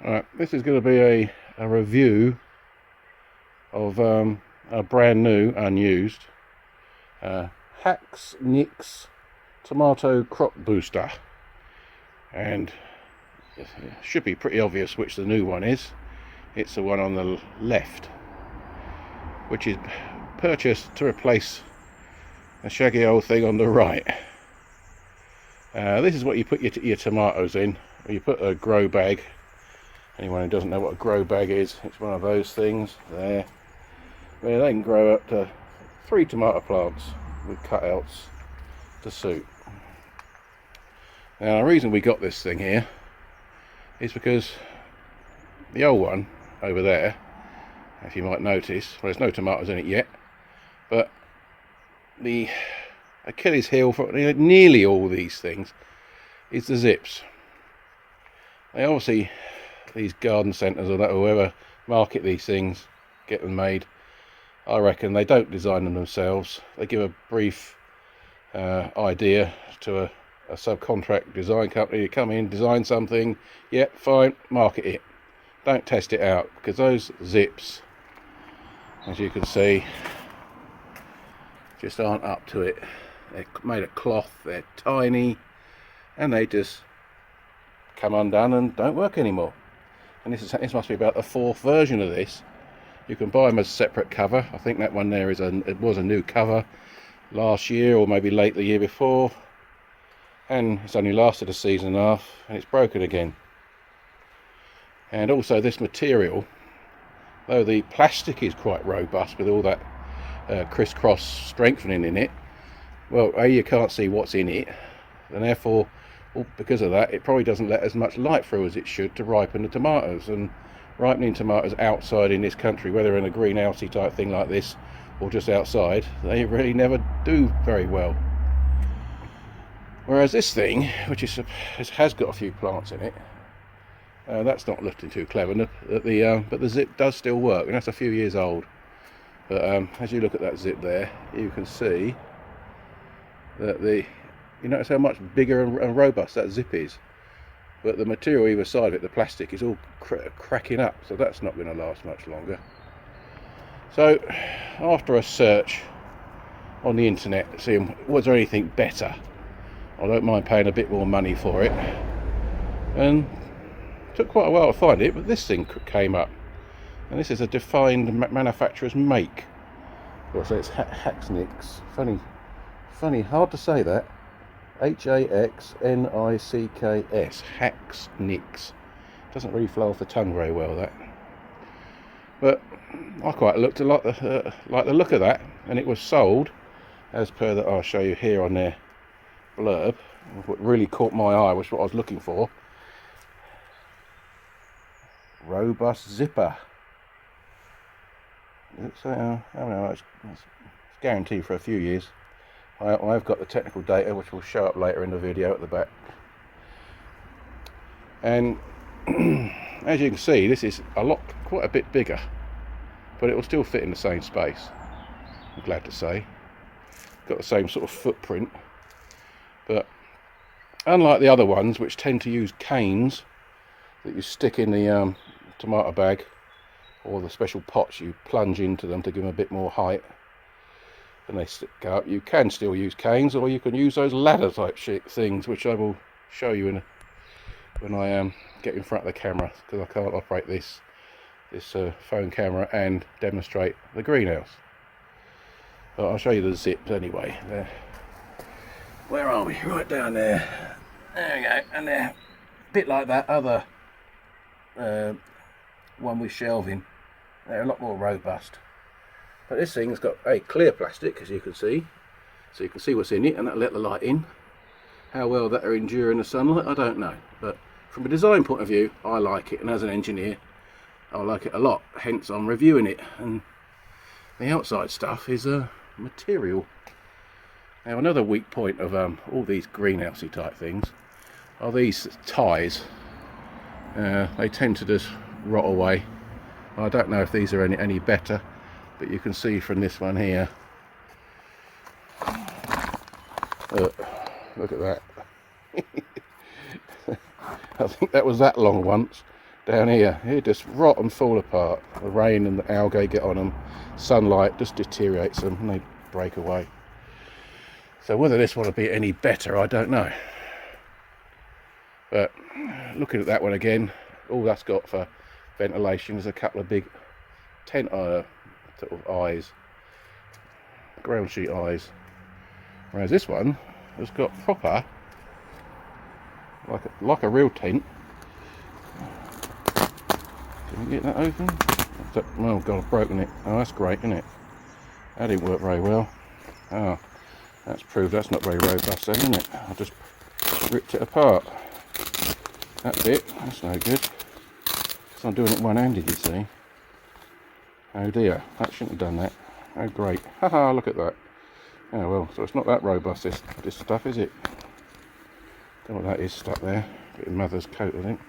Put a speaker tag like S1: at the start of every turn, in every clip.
S1: Alright, this is going to be a review of a brand new, unused Haxnicks Tomato Crop-Booster, and it should be pretty obvious which the new one is. It's the one on the left, which is purchased to replace a shaggy old thing on the right. This is what you put your tomatoes in. You put a grow bag. Anyone who doesn't know what a grow bag is, it's one of those things there where they can grow up to 3 tomato plants with cutouts to suit. Now the reason we got this thing here is because the old one over there, if you might notice, well, there's no tomatoes in it yet, but the Achilles heel for nearly all these things is the zips. They obviously, these garden centres or whoever market these things, get them made, I reckon they don't design them themselves. They give a brief idea to a subcontract design company to come in, design something, yeah, fine, market it. Don't test it out, because those zips, as you can see, just aren't up to it. They're made of cloth, they're tiny, and they just come undone and don't work anymore. And this must be about the 4th version of this. You can buy them as a separate cover. I think that one there was a new cover last year, or maybe late the year before, and it's only lasted a season and a half and it's broken again. And also this material, though the plastic is quite robust with all that crisscross strengthening in it, well, A, you can't see what's in it, and therefore, because of that, it probably doesn't let as much light through as it should to ripen the tomatoes. And ripening tomatoes outside in this country, whether in a greenhousey type thing like this or just outside, they really never do very well. Whereas this thing, which has got a few plants in it, that's not looking too clever, but the zip does still work, and that's a few years old. But as you look at that zip there, you can see that you notice how much bigger and robust that zip is, but the material either side of it, the plastic, is all cracking up, so that's not going to last much longer. So after a search on the internet, seeing was there anything better, I don't mind paying a bit more money for it, and it took quite a while to find it, but this thing came up, and this is a defined manufacturer's make. So it's Haxnicks. Funny, hard to say that. Haxnicks, Haxnicks. Doesn't really flow off the tongue very well, that. But I quite like the look of that, and it was sold as per that I'll show you here on their blurb. What really caught my eye was what I was looking for. Robust zipper. It's, I don't know, it's guaranteed for a few years. I've got the technical data, which will show up later in the video at the back. And as you can see, this is quite a bit bigger, but it will still fit in the same space, I'm glad to say. Got the same sort of footprint, but unlike the other ones, which tend to use canes that you stick in the tomato bag, or the special pots you plunge into them to give them a bit more height, and they go up, you can still use canes, or you can use those ladder type things, which I will show you when I get in front of the camera, because I can't operate this phone camera and demonstrate the greenhouse. But I'll show you the zips anyway. There. Where are we? Right down there. There we go. And they're a bit like that other one with shelving. They're a lot more robust. But this thing's got a clear plastic, as you can see, so you can see what's in it, and that'll let the light in. How well that'll endure in the sunlight, I don't know, but from a design point of view, I like it, and as an engineer, I like it a lot, hence I'm reviewing it. And the outside stuff is material. Now another weak point of all these greenhousey type things are these ties. They tend to just rot away. I don't know if these are any better, but you can see from this one here, look at that. I think that was that long once, down here. They just rot and fall apart. The rain and the algae get on them. Sunlight just deteriorates them and they break away. So whether this one will be any better, I don't know. But looking at that one again, all that's got for ventilation is a couple of big tent sort of eyes, ground sheet eyes. Whereas this one has got proper, like a real tent. Can we get that open? Oh god, I've broken it. Oh, that's great, isn't it? That didn't work very well. Oh, that's proved that's not very robust then, isn't it? I just ripped it apart. That bit, that's no good. So I'm doing it one-handed, you see. Oh dear, that shouldn't have done that. Oh great. Haha, look at that. Oh well, so it's not that robust, this stuff, is it? Don't know what that is stuck there. Bit of mother's coat, I think.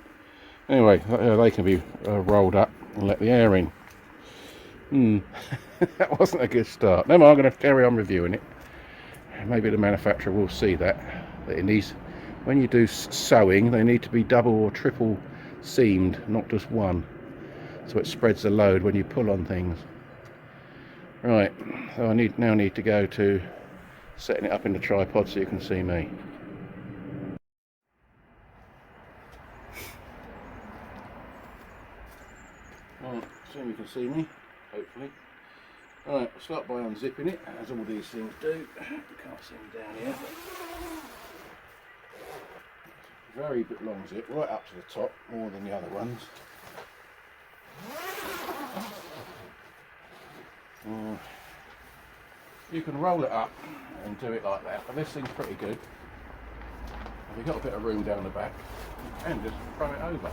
S1: Anyway, they can be rolled up and let the air in. That wasn't a good start. No, I'm going to carry on reviewing it. Maybe the manufacturer will see that it needs, when you do sewing, they need to be double or triple seamed, not just one, so it spreads the load when you pull on things. Right, so I now need to go to setting it up in the tripod so you can see me. Right, so you can see me, hopefully. Right, I'll start by unzipping it, as all these things do. You can't see me down here. Very bit long zip, right up to the top, more than the other ones. You can roll it up and do it like that, but this thing's pretty good. If you've got a bit of room down the back, you can just throw it over,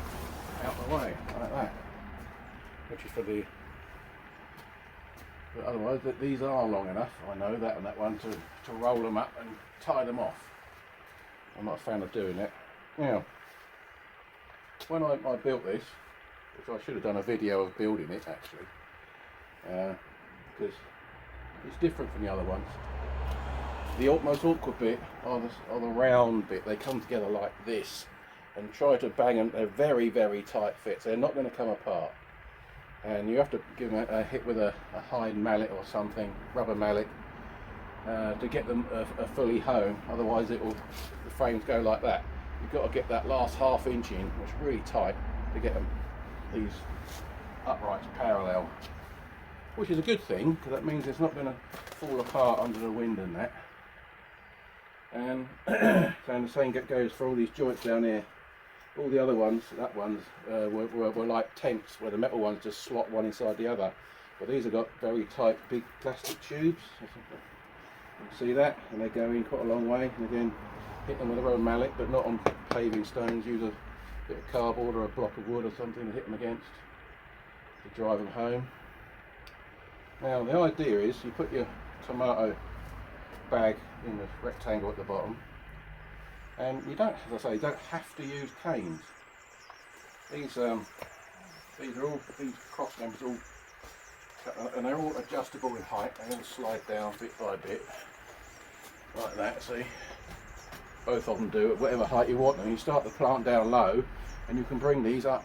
S1: out the way, like that. Which is for the... But otherwise, these are long enough, I know that and that one, to roll them up and tie them off. I'm not a fan of doing it. Now, when I built this, which I should have done a video of building it actually, because it's different from the other ones. The most awkward bit are the round bit. They come together like this and try to bang them. They're very, very tight fits. They're not going to come apart. And you have to give them a hit with a hide mallet or something, rubber mallet, to get them fully home. Otherwise the frames go like that. You've got to get that last ½ inch in, which is really tight, to get these uprights parallel. Which is a good thing, because that means it's not going to fall apart under the wind and that. And the same goes for all these joints down here. All the other ones, were like tents, where the metal ones just slot one inside the other. But these have got very tight, big plastic tubes. You can see that, and they go in quite a long way. And again, hit them with a rubber mallet, but not on paving stones. Use a bit of cardboard or a block of wood or something to hit them against to drive them home. Now the idea is you put your tomato bag in the rectangle at the bottom, and you don't, as I say, you don't have to use canes. These cross members all, and they're all adjustable in height. They all slide down bit by bit, like that. See, both of them do at whatever height you want them. You start the plant down low, and you can bring these up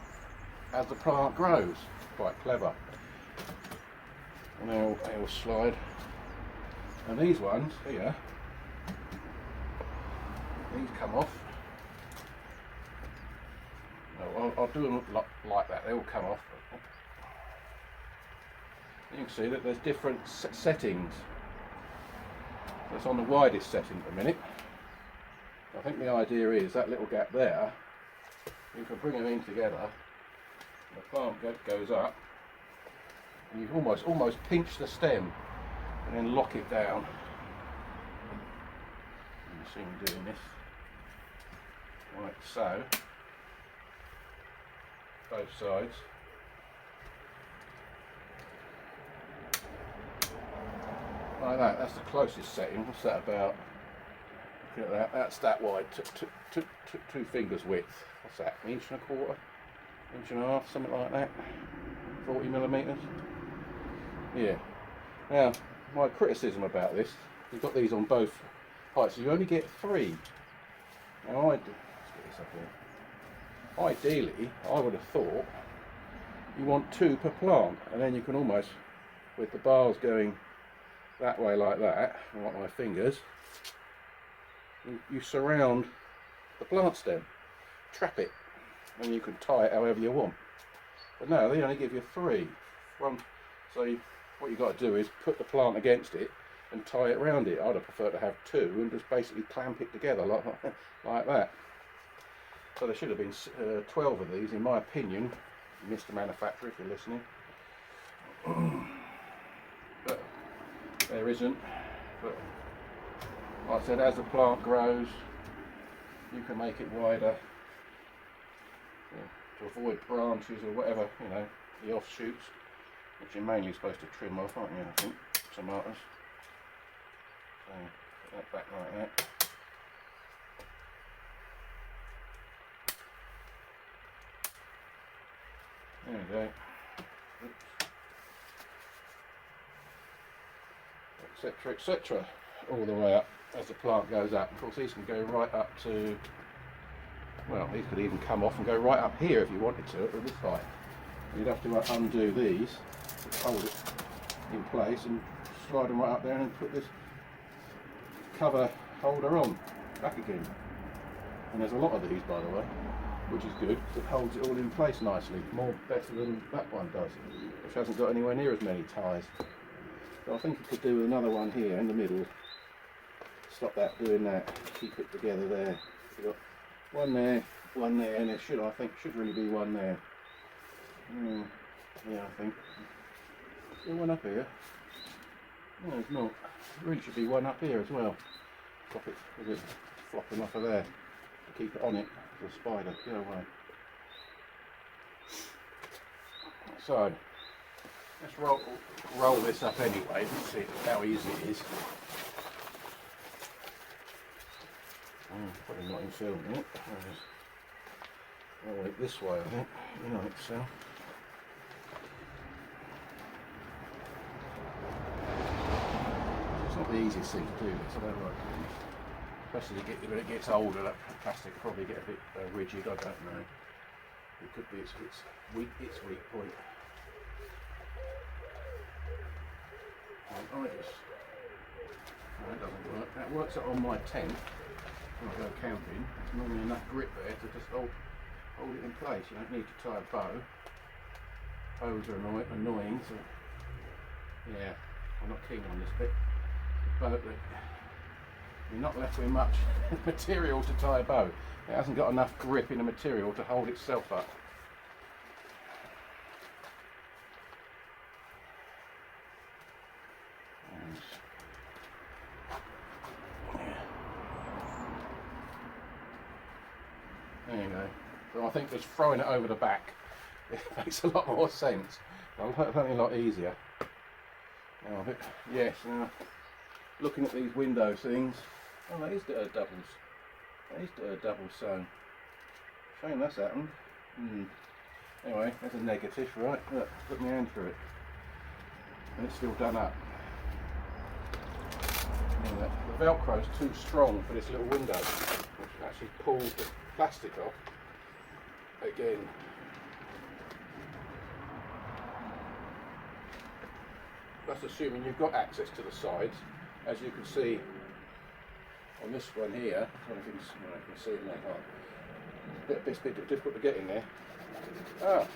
S1: as the plant grows. Quite clever. And they all slide. And these ones here, these come off. No, I'll do them like that. They all come off. You can see that there's different settings. That's on the widest setting at the minute. I think the idea is that little gap there, you can bring them in together. The plant goes up, and you almost pinch the stem and then lock it down. You see me doing this, like so, both sides. Like that. That's the closest setting. What's that about? Look at that. That's that wide. Two fingers width. What's that? An inch and a quarter? Inch and a half? Something like that. 40 millimeters. Yeah. Now, my criticism about this, you've got these on both heights. So you only get 3. Now let's get this up here. ideally, I would have thought you want 2 per plant, and then you can almost, with the bars going that way like that, like my fingers, you surround the plant stem, trap it, and you can tie it however you want. But no, they only give you 3. So what you've got to do is put the plant against it and tie it around it. I'd have preferred to have 2 and just basically clamp it together like that. So there should have been 12 of these, in my opinion, Mr. Manufacturer, if you're listening. But there isn't. But like I said, as the plant grows, you can make it wider, to avoid branches or whatever, you know, the offshoots, which you're mainly supposed to trim off, aren't you, I think, tomatoes. So put that back like that. There we go. Etc, etc, all the way up as the plant goes up. Of course, these can go right up to, well, these could even come off and go right up here if you wanted to at this height. You'd have to undo these to hold it in place and slide them right up there and then put this cover holder on back again. And there's a lot of these, by the way, which is good. It holds it all in place nicely, better than that one does, which hasn't got anywhere near as many ties. So I think you could do another one here in the middle. Stop that doing that. Keep it together there. You've got one there, and there should, I think, should really be one there. Yeah, I think. Is there one up here? No, there's not. There really should be one up here as well. Stop it with it flopping off of there. Keep it on it. The spider, go away. So let's roll this up anyway. Let's see how easy it is. Probably not in film yet. I'll wait this way, I think. You know it's so. It's not the easiest thing to do this, I don't like it. Especially when it gets older, that plastic will probably get a bit rigid, I don't know. It could be its weak point. No, that doesn't work. That works on my tent when I go camping. There's normally enough grip there to just hold it in place. You don't need to tie a bow. Bows are annoying, so yeah, I'm not keen on this bit. But you're not left with much material to tie a bow. It hasn't got enough grip in the material to hold itself up. There you go. So I think just throwing it over the back, it makes a lot more sense. Something a lot easier. Now, yes, now looking at these window things, oh, that is doubles. That is double sewn. Shame that's happened. Anyway, there's a negative, right? Look, put my hand through it. And it's still done up. Anyway, the Velcro's too strong for this little window, which actually pulls the plastic off again. That's assuming you've got access to the sides. As you can see on this one here, I don't know if you can see it now. It's a bit difficult to get in there. But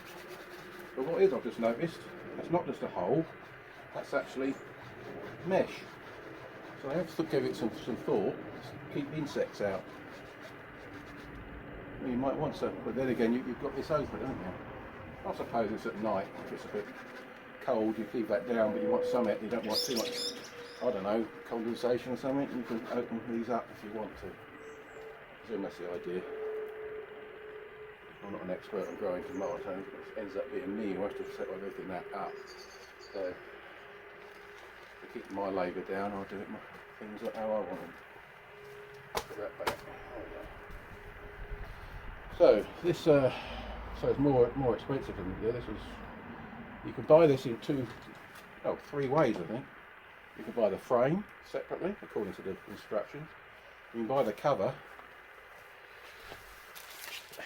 S1: what is, I've just noticed, that's not just a hole, that's actually mesh. So I have to give it some thought to keep insects out. Well, you might want to, but then again you've got this open, haven't you? I suppose it's at night, if it's a bit cold you keep that down, but you want some, you don't want too much, I don't know, condensation or something. You can open these up if you want to. I presume that's the idea. I'm not an expert on growing tomatoes, it ends up being me who has to set everything that up. So to keep my labour down, I'll do it things like how I want them. Put that back. So this so it's more expensive than the others. You can buy this in three ways, I think. You can buy the frame separately, according to the instructions. You can buy the cover,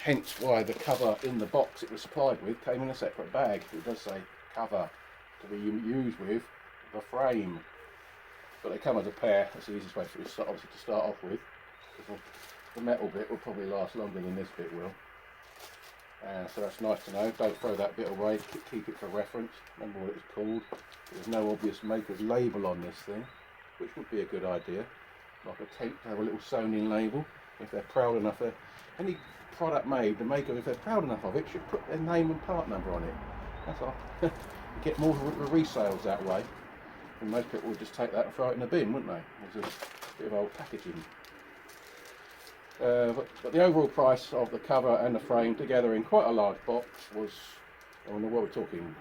S1: hence why the cover in the box it was supplied with came in a separate bag. It does say cover to be used with the frame, but they come as a pair. That's the easiest way for it obviously to start off with, because the metal bit will probably last longer than this bit will. So that's nice to know. Don't throw that bit away, keep it for reference. Remember what it was called. There's no obvious maker's label on this thing, which would be a good idea. Like a tent to have a little sewn in label, if they're proud enough. Any product made, the maker, if they're proud enough of it, should put their name and part number on it. That's all. You get more resales that way. And most people would just take that and throw it in the bin, wouldn't they? There's a bit of old packaging. But the overall price of the cover and the frame together in quite a large box was, I don't know what we're talking.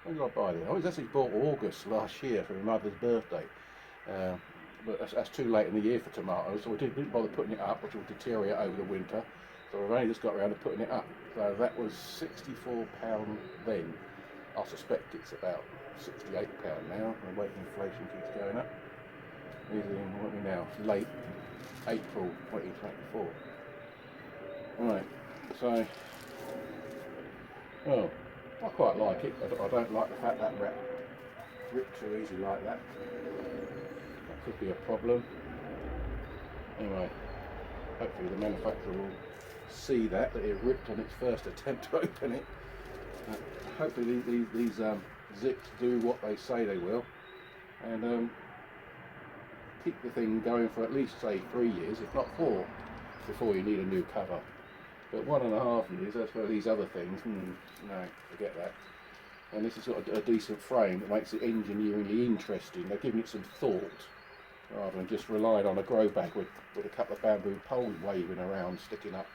S1: When did I buy this? I was actually bought August last year for my mother's birthday. But that's too late in the year for tomatoes, so we didn't bother putting it up, which will deteriorate over the winter. So we've only just got around to putting it up. So that was £64 then. I suspect it's about £68 now. The rate of inflation keeps going up. What are we now? Late April 2024. Right, so, well, I quite like it. I don't like the fact that wrap ripped too easy like that. That could be a problem. Anyway, hopefully the manufacturer will see that it ripped on its first attempt to open it. Hopefully these zips do what they say they will, and keep the thing going for at least, say, 3 years, if not 4, before you need a new cover. But 1.5 years, that's for these other things, no, forget that. And this is sort of a decent frame that makes it engineeringly interesting. They're giving it some thought, rather than just relying on a grow bag with a couple of bamboo poles waving around, sticking up,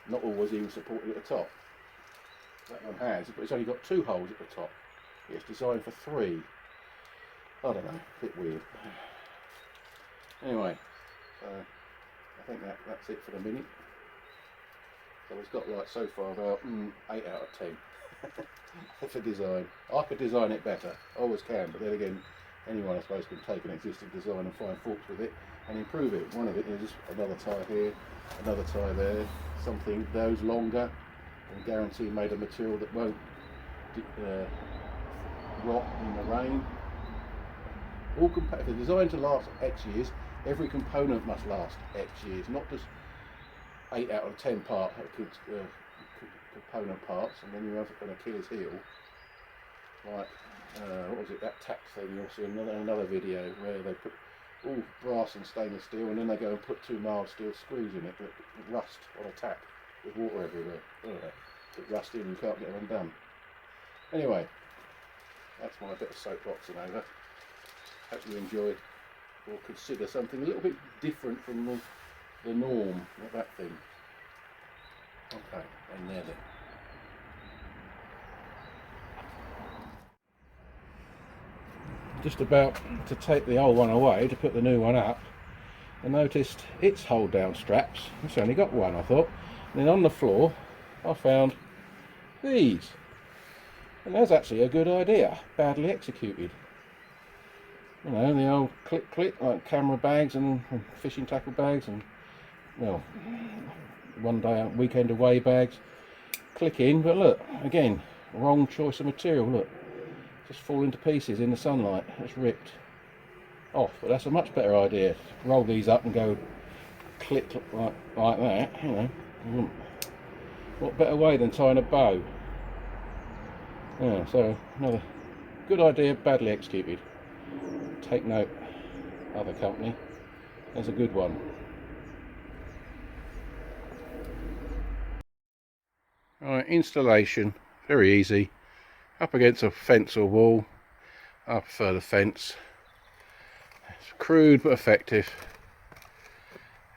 S1: not always even supported at the top. That one has, but it's only got 2 holes at the top. It's designed for 3. I don't know, a bit weird. Anyway, so I think that's it for the minute. So it's got, like, so far about 8 out of 10 for design. I could design it better, I always can, but then again, anyone I suppose can take an existing design and find faults with it and improve it. One of it is another tie here, another tie there, something those longer, and guarantee made of material that won't rot in the rain. All if they're designed to last X years, every component must last X years, not just 8 out of 10 component parts, and then you're going to kill his heel. Like, what was it, that tax thing you'll see in another video where they put all brass and stainless steel, and then they go and put 2 mild steel screws in it that rust on a tap with water everywhere. It rust in, you can't get them undone. Anyway, that's my bit of soapboxing over. Hope you enjoy or consider something a little bit different from the norm of that thing. Okay, and there then. Just about to take the old one away to put the new one up, I noticed its hold down straps. It's only got one, I thought. And then on the floor I found these, and that's actually a good idea, badly executed. You know, the old click like camera bags and fishing tackle bags, and, well, one day weekend away bags. Click in, but look, again, wrong choice of material. Look, just falling to pieces in the sunlight. It's ripped off. But that's a much better idea. Roll these up and go click like that. You know, what better way than tying a bow? Yeah, so another good idea, badly executed. Take note, other company. There's a good one. Right, installation, very easy. Up against a fence or wall. I prefer the fence. It's crude but effective.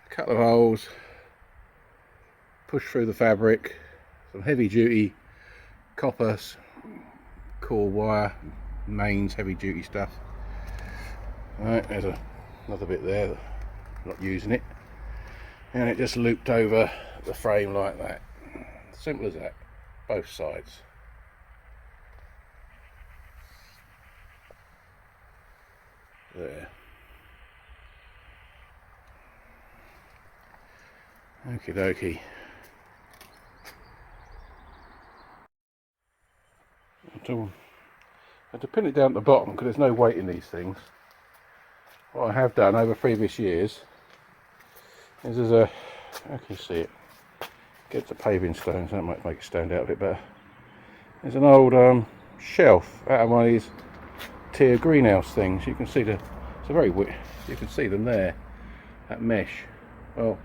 S1: A couple of holes. Push through the fabric. Some heavy duty copper core wire, mains, heavy duty stuff. Right, there's another bit there, not using it, and it just looped over the frame like that. Simple as that, both sides. There. Okie dokie. to pin it down at the bottom, because there's no weight in these things, what I have done over previous years is there's a, how can you see it? Get the paving stones, that might make it stand out a bit better. There's an old shelf out of one of these tier greenhouse things. You can see you can see them there, that mesh. Well,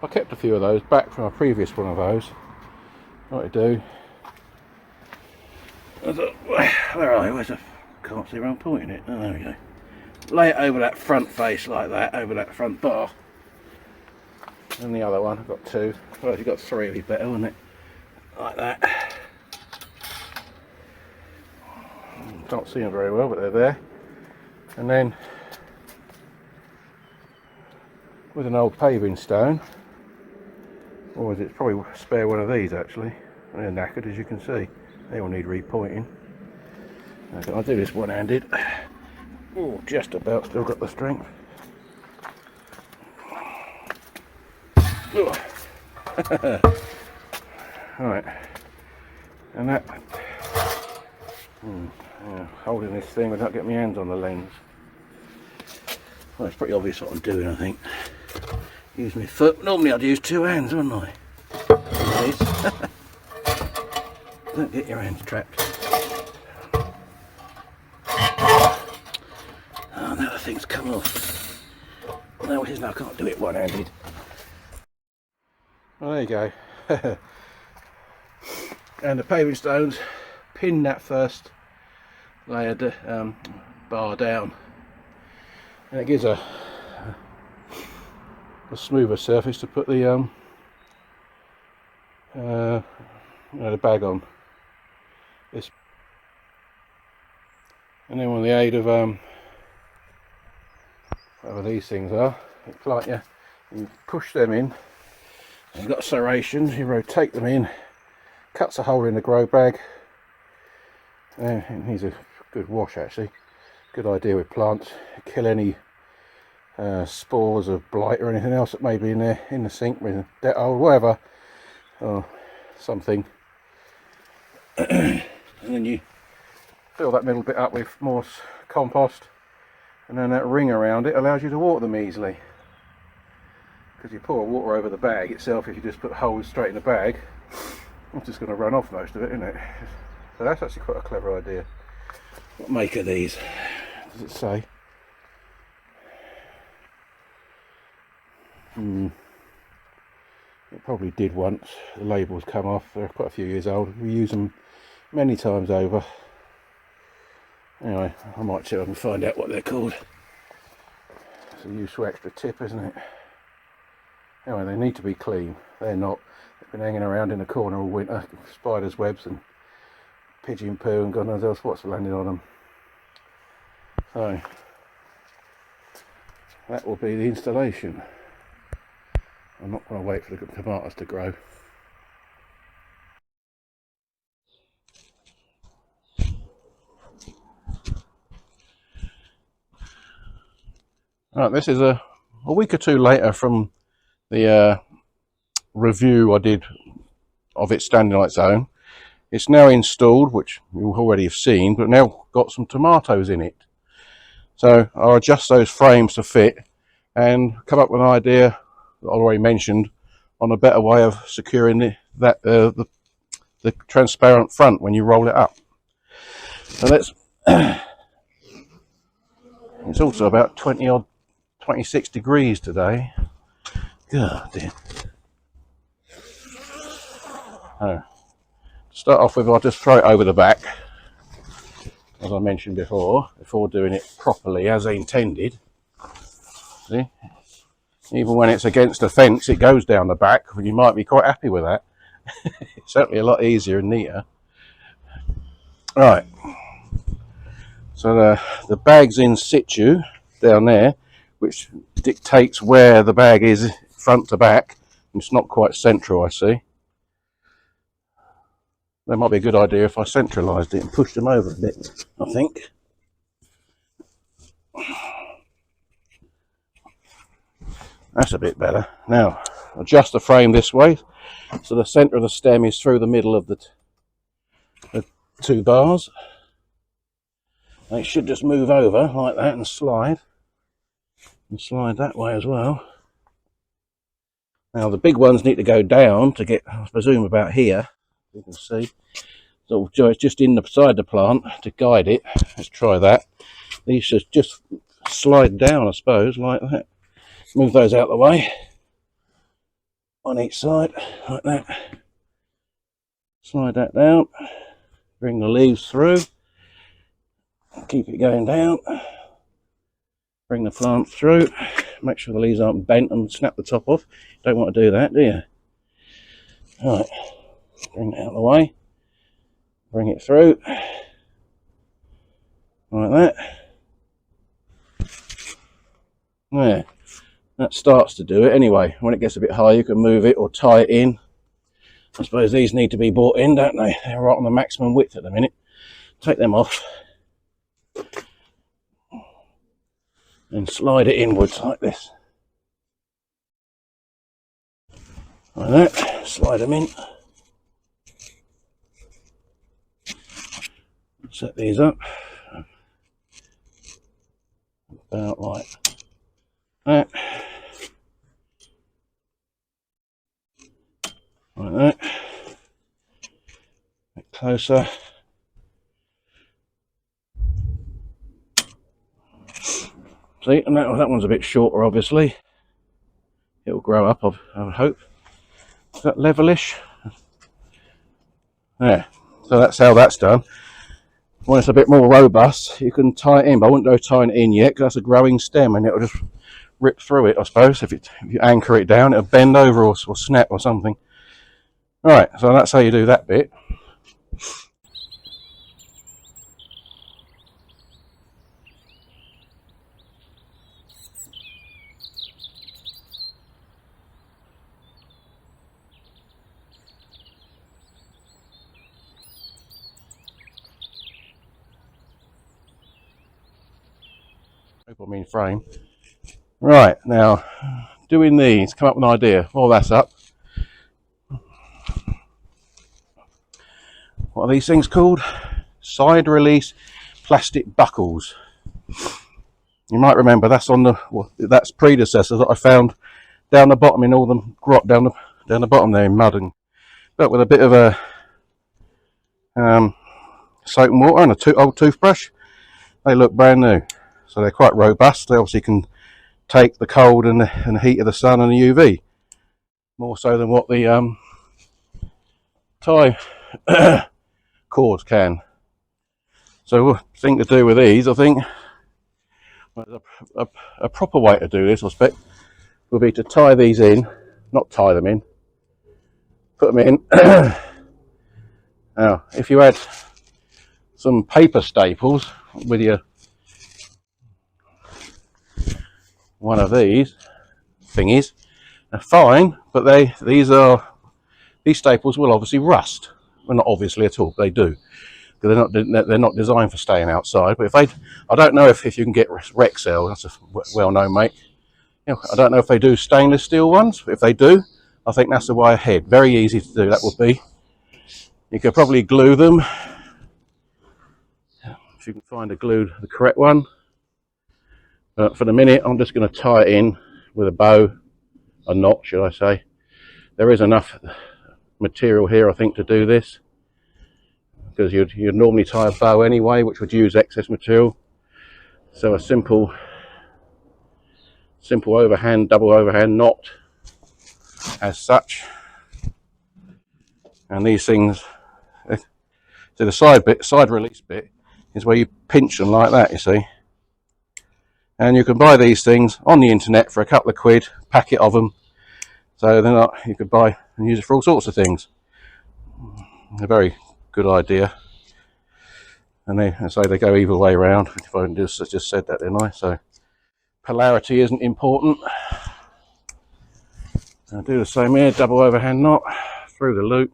S1: I kept a few of those back from a previous one of those. What I do, where are they? Can't see where I'm pointing it. Oh, there we go. Lay it over that front face like that, over that front bar. And the other one, I've got two. Well, if you've got three, it'd be better, wouldn't it? Like that. Can't see them very well, but they're there. And then, with an old paving stone, or is it probably spare one of these actually? They're knackered, as you can see. They all need repointing. Okay, I'll do this one-handed. Oh, just about, still got the strength. Right, and that holding this thing without getting my hands on the lens. Well, it's pretty obvious what I'm doing, I think. Use my foot. Normally I'd use two hands, wouldn't I? Don't get your hands trapped. Oh, now the thing's come off. No, it isn't. I can't do it one-handed. Well, there you go. And the paving stones pin that first layer bar down, and it gives a smoother surface to put the the bag on. This, and then with the aid of whatever these things are, it's like you push them in. You've got serrations, you rotate them in, cuts a hole in the grow bag. It needs a good wash actually. Good idea with plants. Kill any spores of blight or anything else that may be in there, in the sink with Dettol or whatever, or something. And then you fill that middle bit up with more compost, and then that ring around it allows you to water them easily. Because you pour water over the bag itself, if you just put holes straight in the bag, it's just going to run off most of it, isn't it? So that's actually quite a clever idea. What make of these? Does it say? It probably did once. The labels come off. They're quite a few years old. We use them many times over. Anyway, I might see if I can find out what they're called. It's a useful extra tip, isn't it? Anyway, they need to be clean. They're not. They've been hanging around in the corner all winter. Spiders' webs and pigeon poo and God knows else what's landing on them. So, that will be the installation. I'm not going to wait for the tomatoes to grow. Right, this is a week or two later from the review I did of it standing on its own. It's now installed, which you already have seen, but now got some tomatoes in it. So I'll adjust those frames to fit and come up with an idea that I already mentioned on a better way of securing the transparent front when you roll it up. So let's. It's also about 26 degrees today. God dear. To start off with, I'll just throw it over the back, as I mentioned before doing it properly as intended. See? Even when it's against a fence, it goes down the back, and you might be quite happy with that. It's certainly a lot easier and neater. Right. So the bag's in situ down there, which dictates where the bag is front to back. It's not quite central, I see. That might be a good idea if I centralised it and pushed them over a bit, I think. That's a bit better. Now, adjust the frame this way, so the centre of the stem is through the middle of the 2 bars. They should just move over like that and slide that way as well. Now the big ones need to go down to get, I presume, about here. You can see, so it's just in the side of the plant to guide it. Let's try that. These should just slide down, I suppose, like that. Move those out of the way on each side, like that. Slide that down. Bring the leaves through. Keep it going down. Bring the plant through. Make sure the leaves aren't bent and snap the top off. Don't want to do that, do you? Right. Bring it out of the way. Bring it through. Like that. There. That starts to do it anyway. When it gets a bit higher, you can move it or tie it in. I suppose these need to be brought in, don't they? They're right on the maximum width at the minute. Take them off. And slide it inwards like this. Like that. Slide them in. Set these up. About like that. Like that. A bit closer. See, and that one's a bit shorter, obviously. It'll grow up, I would hope. Is that levelish? Yeah. So that's how that's done. When it's a bit more robust, you can tie it in, but I wouldn't go tying it in yet because that's a growing stem and it'll just rip through it, I suppose. If you anchor it down, it'll bend over or snap or something. Right, so that's how you do that bit. Frame. Right, now doing these, come up with an idea. Well, that's up. What are these things called? Side release plastic buckles. You might remember that's on the, well, that's predecessor that I found down the bottom in all the grot down the bottom there in mud, and but with a bit of a soap and water and a old toothbrush. They look brand new. So they're quite robust. They obviously can take the cold and the heat of the sun and the UV, more so than what the tie cords can. So the thing to do with these, I think, a proper way to do this, I expect, would be to tie these in, not tie them in, put them in. Now, if you had some paper staples with your one of these thingies, they're fine, but these staples will obviously rust. Well, not obviously at all, they do, because they're not designed for staying outside. But if I don't know if you can get Rexel, that's a well-known make. You know, I don't know if they do stainless steel ones. But if they do, I think that's the way ahead. Very easy to do. That would be. You could probably glue them if you can find the correct one. But for the minute, I'm just going to tie it in with a bow, a knot, should I say. There is enough material here, I think, to do this, because you'd normally tie a bow anyway, which would use excess material. So a simple overhand, double overhand knot as such. And these things, so the side release bit is where you pinch them like that, you see. And you can buy these things on the internet for a couple of quid, packet of them. So they're not, you could buy and use it for all sorts of things. A very good idea. And they go either way around. If I just said that, didn't I? So polarity isn't important. I'll do the same here, double overhand knot through the loop,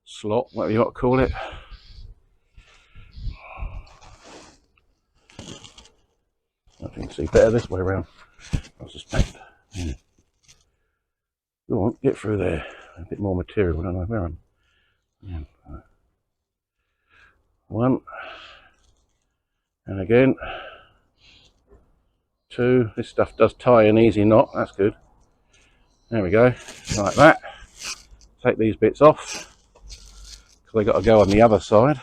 S1: slot, whatever you want to call it. I think you can see better this way around, I suspect. Yeah. Go on, get through there. A bit more material, I don't know where I'm. Yeah. 1, and again 2. This stuff does tie an easy knot, that's good. There we go, like that. Take these bits off because they got to go on the other side.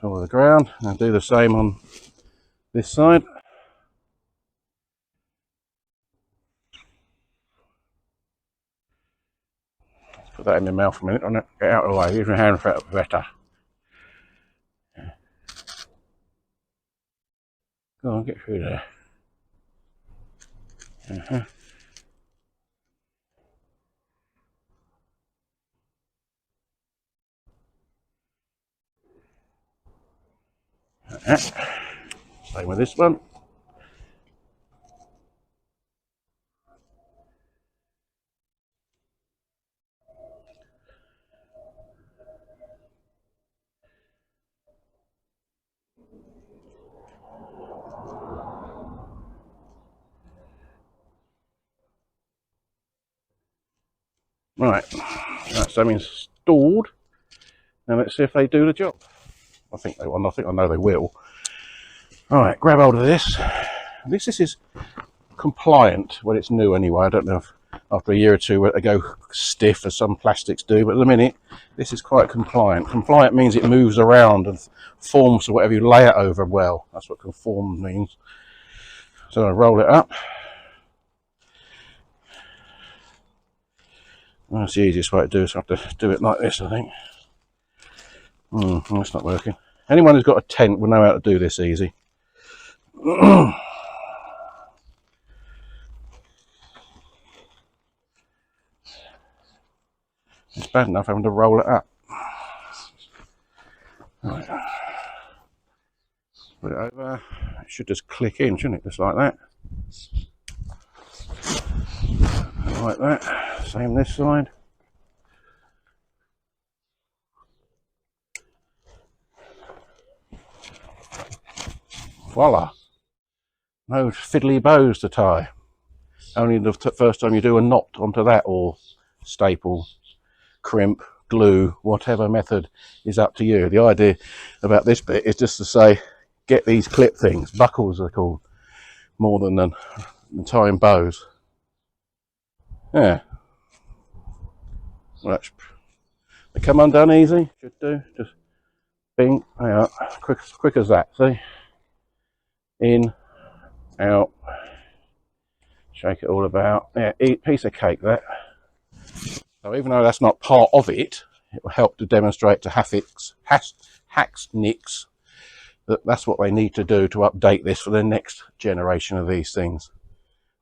S1: Follow the ground, and do the same on this side. Let's put that in my mouth a minute, on it. Get out of the way, use your hand for it better. Go on, get through there. Same with this one. Right, that's them installed. Now let's see if they do the job. I think they will. I know they will. All right, grab hold of this. This is compliant when it's new anyway. I don't know if after a year or two whether they go stiff as some plastics do, but at the minute this is quite compliant. Compliant means it moves around and forms to whatever you lay it over well. That's what conform means. So I roll it up. That's the easiest way to do it, so I have to do it like this, I think. That's not working. Anyone who's got a tent will know how to do this easy. It's bad enough having to roll it up. Right. Put it over. It should just click in, shouldn't it? Just like that. Like that. Same this side. Voila. No fiddly bows to tie. Only the first time you do a knot onto that, or staple, crimp, glue, whatever method is up to you. The idea about this bit is just to say, get these clip things, buckles are called, more than tying bows. Yeah. Well, they come undone easy, should do. Just bing, they are, quick as that, see? In, out, shake it all about. Yeah, piece of cake that. So even though that's not part of it, it will help to demonstrate to Haxnicks that that's what they need to do to update this for the next generation of these things.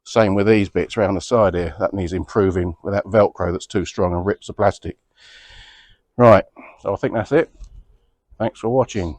S1: Same with these bits around the side here. That needs improving with that Velcro that's too strong and rips the plastic. Right, so I think that's it. Thanks for watching.